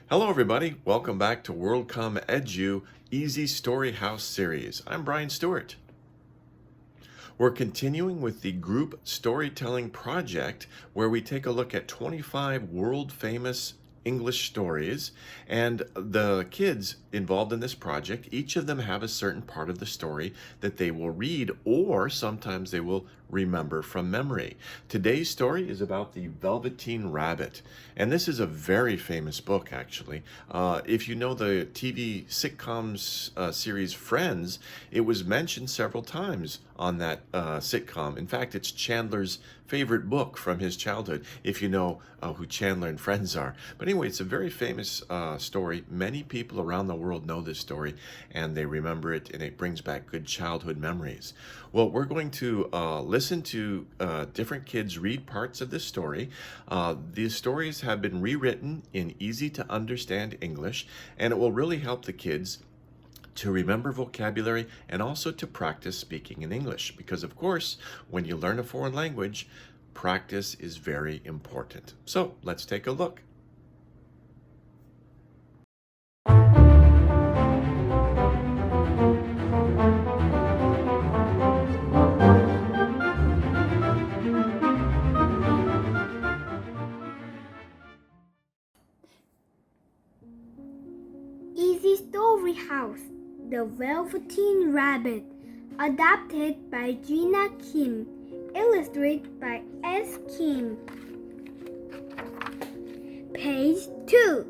Hello, everybody. Welcome back to WorldComEdyU Easy Story House series. I'm Brian Stuart. We're continuing with the group storytelling project where we take a look at 25 world famous English stories, and the kids involved in this project, each of them have a certain part of the story that they will read, or sometimes they will remember from memory. Today's story is about the Velveteen Rabbit, and this is a very famous book, actually. If you know the TV sitcoms series Friends, it was mentioned several times on that sitcom. In fact, it's Chandler's favorite book from his childhood, if you know who Chandler and Friends are. But anyway, it's a very famous story. Many people around the world know this story, and they remember it, and it brings back good childhood memories. Well, we're going to listen to different kids read parts of this story. These stories have been rewritten in easy to understand English, and it will really help the kids to remember vocabulary and also to practice speaking in English. Because of course, when you learn a foreign language, practice is very important. So let's take a look. Easy Story House, The Velveteen Rabbit, adapted by Gina Kim, illustrated by S. Kim. Page 2.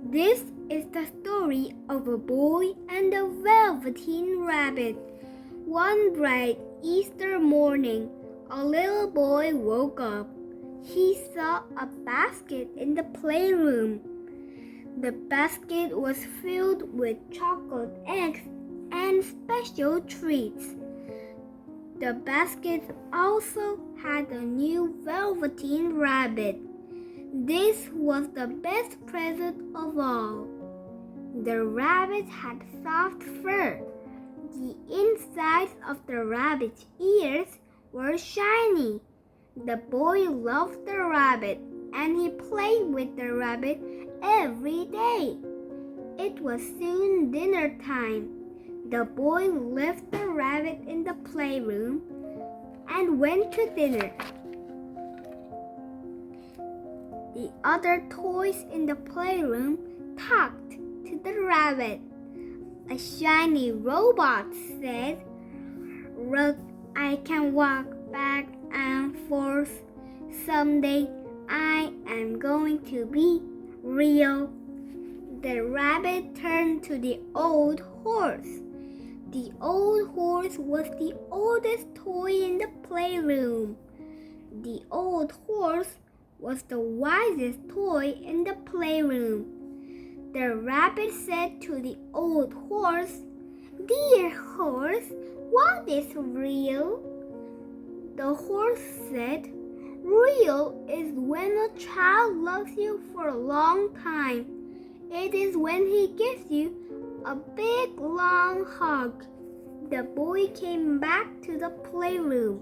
This is the story of a boy and a velveteen rabbit. One bright Easter morning, a little boy woke up. He saw a basket in the playroom. The basket was filled with chocolate eggs and special treats. The basket also had a new velveteen rabbit. This was the best present of all. The rabbit had soft fur. The insides of the rabbit's ears were shiny. The boy loved the rabbit, and he played with the rabbit every day. It was soon dinner time. The boy left the rabbit in the playroom and went to dinner. The other toys in the playroom talked to the rabbit. A shiny robot said, "Look, I can walk back and forth. Someday I am going to be real." The rabbit turned to the old horse. The old horse was the oldest toy in the playroom. The old horse was the wisest toy in the playroom. The rabbit said to the old horse, "Dear horse, what is real?" The horse said, "Real is when a child loves you for a long time. It is when he gives you a big long hug." The boy came back to the playroom.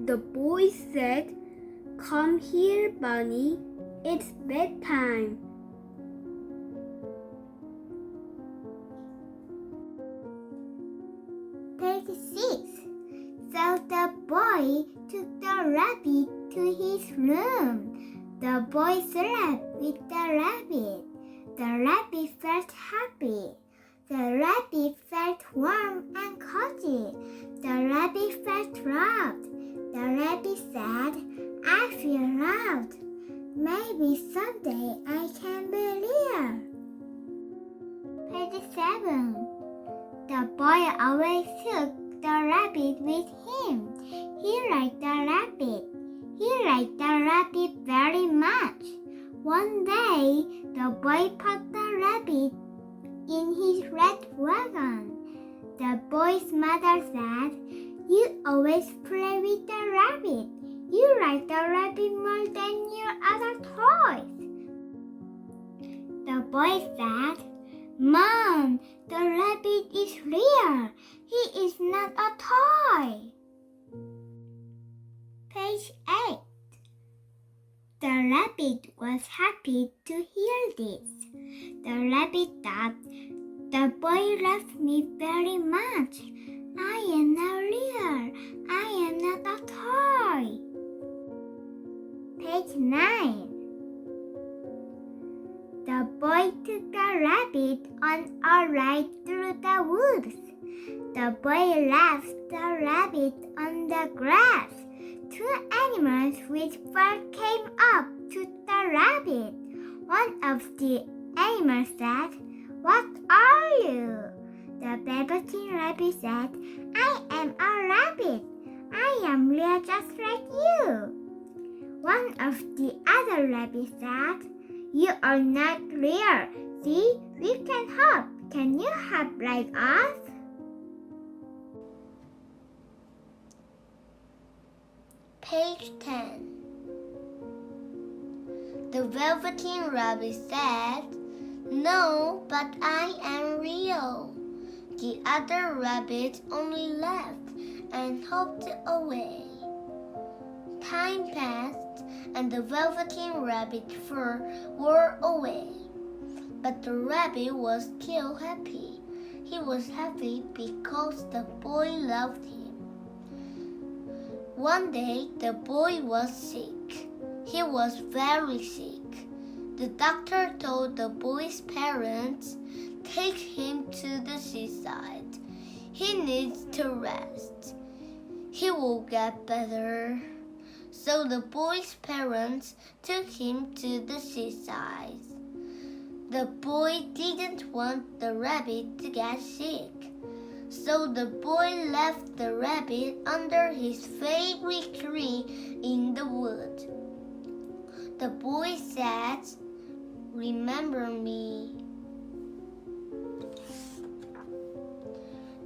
The boy said, "Come here, Bunny. It's bedtime." Page 6. So the boy took the rabbit to his room. The boy slept with the rabbit. The rabbit felt happy. The rabbit felt warm and cozy. The rabbit felt loved. The rabbit said, "I feel loved. Maybe someday I can be real." Page 7. The boy always took the rabbit with him. He liked the rabbit. He liked the rabbit very much. One day, the boy put the rabbit in his red wagon. The boy's mother said, "You always play with the rabbit. You like the rabbit more than your other toys." The boy said, "Mom, the rabbit is real. He is not a toy." Page 8. The rabbit was happy to hear this. The rabbit thought, "The boy loves me very much. I am not real. I am not a toy." Page 9. The boy took the rabbit on a ride through the woods. The boy left the rabbit on the grass. Two animals with fur came up to the rabbit. One of the animals said, "What are you?" The Velveteen rabbit said, "I am a rabbit. I am real just like you." One of the other rabbits said, "You are not real. See, we can hop. Can you hop like us?" Page 10. The Velveteen rabbit said, "No, but I am real." The other rabbit only laughed and hopped away. Time passed, and the Velveteen rabbit fur wore away. But the rabbit was still happy. He was happy because the boy loved him. One day, the boy was sick. He was very sick. The doctor told the boy's parents, "Take him to the seaside. He needs to rest. He will get better." So the boy's parents took him to the seaside. The boy didn't want the rabbit to get sick. So the boy left the rabbit under his favorite tree in the wood. The boy said, "Remember me."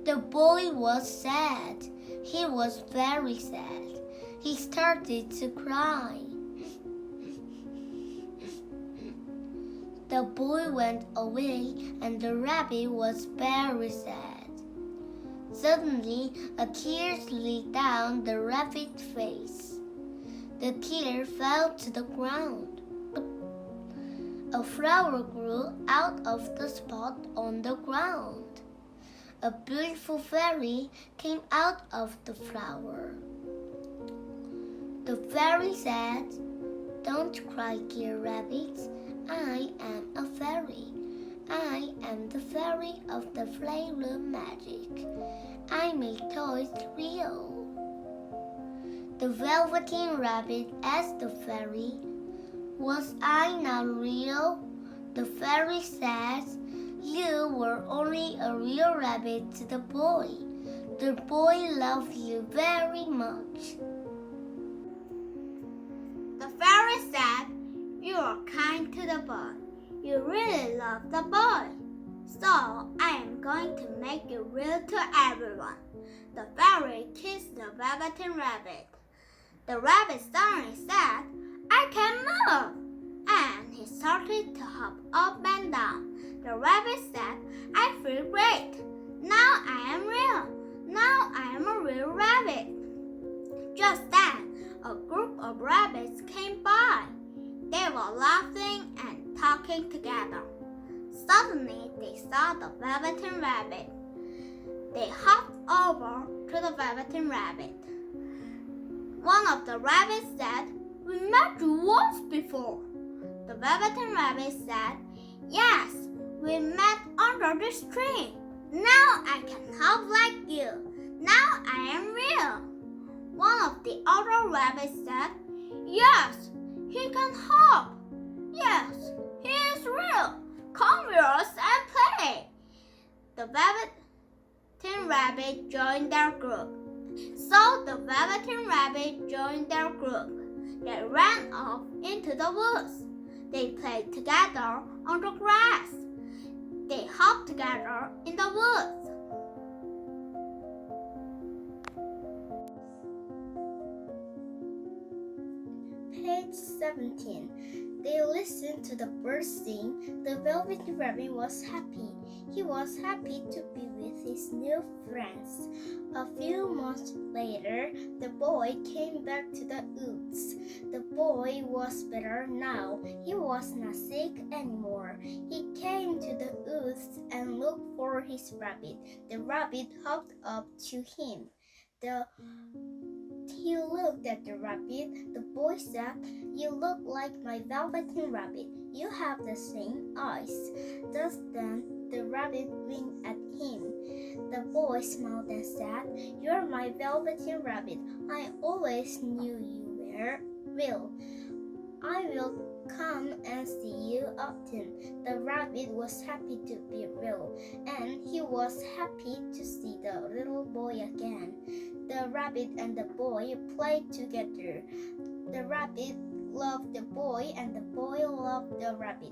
The boy was sad. He was very sad. He started to cry. The boy went away and the rabbit was very sad. Suddenly, a tear slid down the rabbit's face. The tear fell to the ground. A flower grew out of the spot on the ground. A beautiful fairy came out of the flower. The fairy said, "Don't cry, dear rabbit. I am a fairy. I am the fairy of the flavor magic. I make toys real." The Velveteen rabbit asked the fairy, "Was I not real?" The fairy said, "You were only a real rabbit to the boy. The boy loved you very much." The fairy said, "You are kind to the boy. You really love the boy. So I am going to make you real to everyone." The fairy kissed the Velveteen rabbit. The rabbit suddenly said, "I can move!" And he started to hop up and down. The rabbit said, "I feel great. Now I am real. Now I am a real rabbit." Just then, a group of rabbits came by. They were laughing and talking together. Suddenly, they saw the Velveteen rabbit. They hopped over to the Velveteen rabbit. One of the rabbits said, "We met you once before." The Velveteen rabbit said, "Yes, we met under this tree. Now I can hop like you. Now I am real." One of the other rabbits said, "Yes, he can hop. Yes, he is real. Come with us and play." The Velveteen rabbit joined their group. So the Velveteen rabbit joined their group. They ran off into the woods. They played together on the grass. They hopped together in the woods. Page 17. They listened to the birds sing. The Velveteen rabbit was happy. He was happy to be with his new friends. A few months later, the boy came back to the woods. The boy boy was better now. He was not sick anymore. He came to the woods and looked for his rabbit. The rabbit hopped up to him. He looked at the rabbit. The boy said, "You look like my Velveteen rabbit. You have the same eyes." Just then, the rabbit winked at him. The boy smiled and said, "You're my Velveteen rabbit. I always knew you will. I will come and see you often." The rabbit was happy to be real, and he was happy to see the little boy again. The rabbit and the boy played together. The rabbit loved the boy, and the boy loved the rabbit.